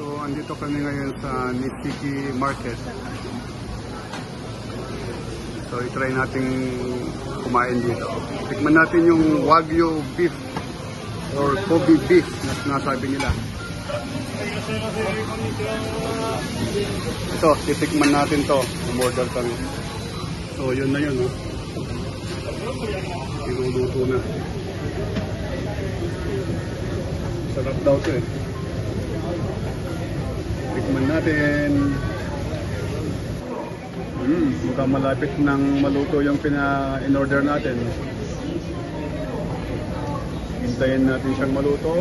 So, andito kami ngayon sa Nishiki Market. So, itry natin kumain dito. Tikman natin yung Wagyu beef or Kobe beef na sinasabi nila. Ito, titikman natin to. Umorder kami. So, yun na yun. Oh. Iluluto na. Sarap daw to eh. Tikman natin. Mukhang malapit nang maluto yung in-order natin. Hintayin natin siyang maluto.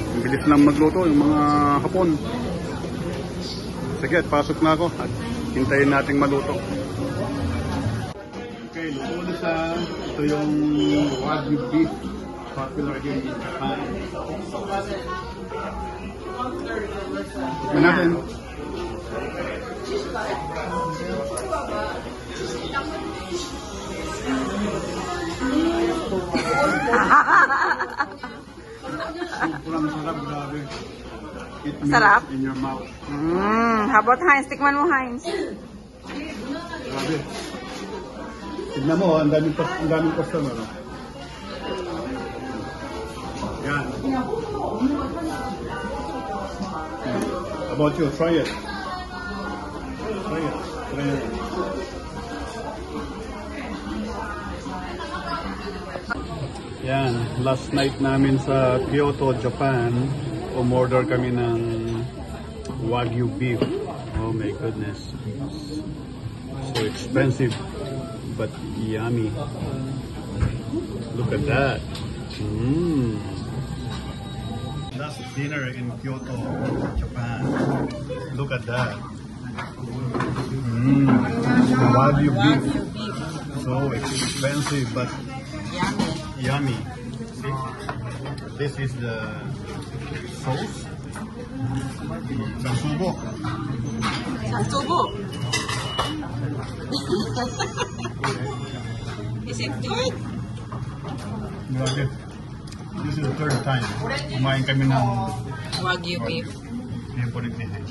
Ang bilis lang magluto yung mga hapon. Sige, pasok na ako at hintayin natin maluto. Okay, luto na siya. Ito yung Wagyu beef. Popular here in Japan. Tignan natin. Sobrang sarap, grabe. It melts in your mouth. How about Heinz? Tikman mo, Heinz. Grabe. Tignan mo, ang daming customer. Yan. How about you? Try it. Try it. Try it. Yan. Last night namin sa Kyoto, Japan. Umorder kami ng Wagyu beef. Oh my goodness. So expensive, but yummy. Look at that. Last dinner in Kyoto, Japan. Look at that. Wagyu beef. So expensive, but yummy. See? This is the sauce. Sansubo. Sansubo. Is it good? Grabe. This is the third time. Kumain kami ng Wagyu beef. Favorite ni Heinz.